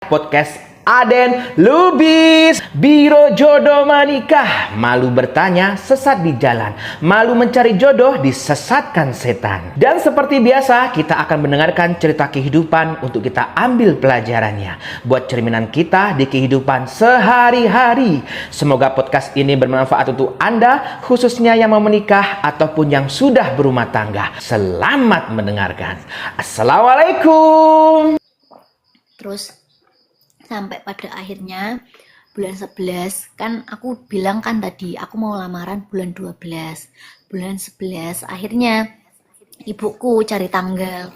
Podcast Aden Lubis. Biro jodoh menikah, malu bertanya sesat di jalan, malu mencari jodoh disesatkan setan. Dan seperti biasa kita akan mendengarkan cerita kehidupan untuk kita ambil pelajarannya buat cerminan kita di kehidupan sehari-hari. Semoga podcast ini bermanfaat untuk Anda, khususnya yang mau menikah ataupun yang sudah berumah tangga. Selamat mendengarkan. Assalamualaikum. Terus sampai pada akhirnya bulan 11, kan aku bilang kan tadi aku mau lamaran bulan 12. Bulan 11 akhirnya ibuku cari tanggal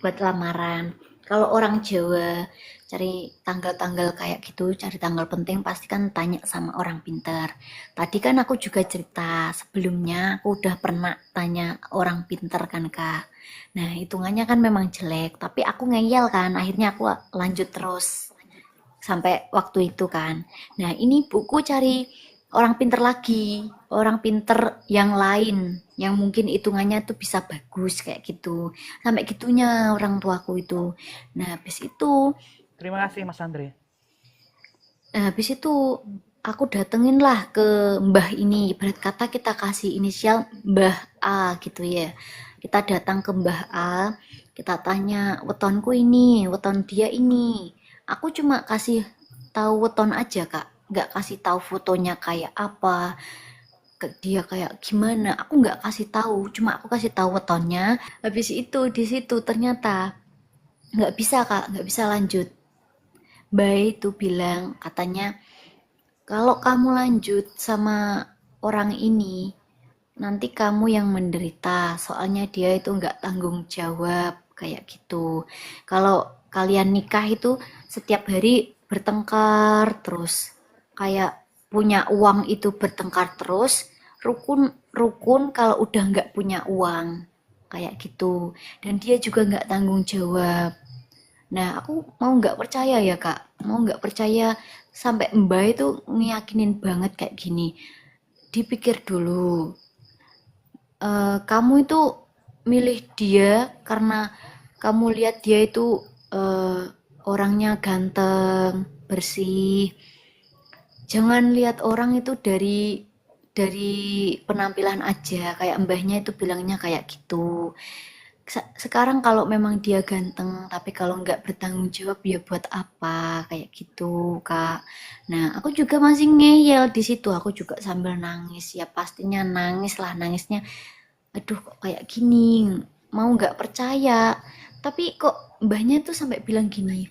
buat lamaran. Kalau orang Jawa cari tanggal-tanggal kayak gitu, cari tanggal penting pasti kan tanya sama orang pinter. Tadi kan aku juga cerita sebelumnya aku udah pernah tanya orang pinter kan Kak. Nah hitungannya kan memang jelek, tapi aku ngeyel kan, akhirnya aku lanjut terus sampai waktu itu kan. Nah ini buku cari orang pinter lagi, orang pinter yang lain, yang mungkin hitungannya tuh bisa bagus kayak gitu. Sampai gitunya orang tuaku itu. Nah habis itu, Terima kasih Mas Andre. aku datengin lah ke Mbah ini, ibarat kata kita kasih inisial Mbah A gitu ya. Kita datang ke Mbah A, kita tanya wetonku ini, weton dia ini. Aku cuma kasih tahu weton aja Kak, nggak kasih tahu fotonya kayak apa, dia kayak gimana. Aku nggak kasih tahu, cuma aku kasih tahu wetonnya. Habis itu di situ ternyata nggak bisa Kak, nggak bisa lanjut. Mbah itu bilang katanya kalau kamu lanjut sama orang ini, nanti kamu yang menderita. Soalnya dia itu nggak tanggung jawab, kayak gitu. Kalau kalian nikah itu setiap hari bertengkar terus. Kayak punya uang itu bertengkar terus. Rukun kalau udah nggak punya uang. Kayak gitu. Dan dia juga nggak tanggung jawab. Nah, aku mau nggak percaya ya Kak, mau nggak percaya sampai Mbak itu ngeyakinin banget kayak gini. Dipikir dulu, kamu itu milih dia karena kamu lihat dia itu eh, orangnya ganteng, bersih. Jangan lihat orang itu dari penampilan aja, kayak mbahnya itu bilangnya kayak gitu. Sekarang kalau memang dia ganteng tapi kalau nggak bertanggung jawab ya buat apa kayak gitu Kak. Nah aku juga masih ngeyel di situ, aku juga sambil nangis ya, pastinya nangis lah, nangisnya aduh kok kayak gini, mau nggak percaya. Tapi kok mbahnya tuh sampai bilang gini,